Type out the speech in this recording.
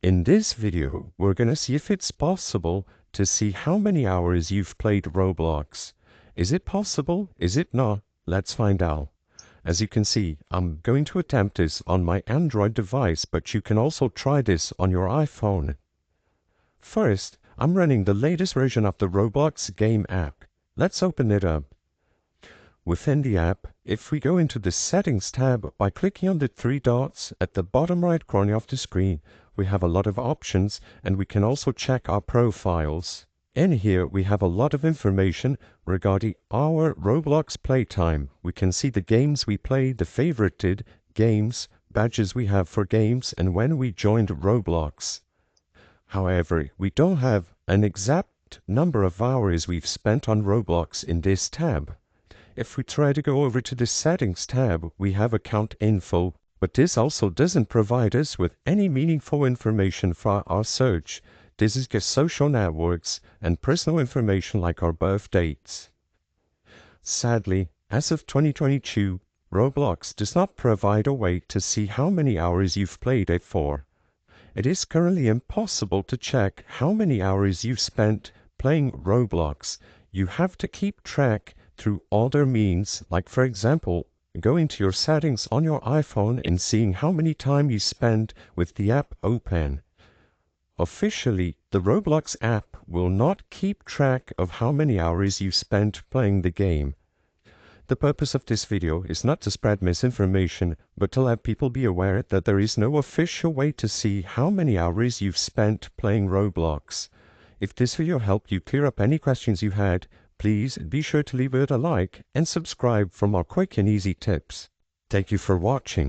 In this video, we're gonna see if it's possible to see how many hours you've played Roblox. Is it possible? Is it not? Let's find out. As you can see, I'm going to attempt this on my Android device, but you can also try this on your iPhone. First, I'm running the latest version of the Roblox game app. Let's open it up. Within the app, if we go into the Settings tab by clicking on the three dots at the bottom right corner of the screen, we have a lot of options, and we can also check our profiles. In here, we have a lot of information regarding our Roblox playtime. We can see the games we played, the favorited games, badges we have for games, and when we joined Roblox. However, we don't have an exact number of hours we've spent on Roblox in this tab. If we try to go over to the Settings tab, we have account info, but this also doesn't provide us with any meaningful information for our search. This is just social networks and personal information like our birth dates. Sadly, as of 2022, Roblox does not provide a way to see how many hours you've played it for. It is currently impossible to check how many hours you've spent playing Roblox. You have to keep track through other means, like for example, going to your settings on your iPhone and seeing how many time you spend with the app open. Officially, the Roblox app will not keep track of how many hours you spent playing the game. The purpose of this video is not to spread misinformation, but to let people be aware that there is no official way to see how many hours you've spent playing Roblox. If this video helped you clear up any questions you had, please be sure to leave it a like and subscribe for more quick and easy tips. Thank you for watching.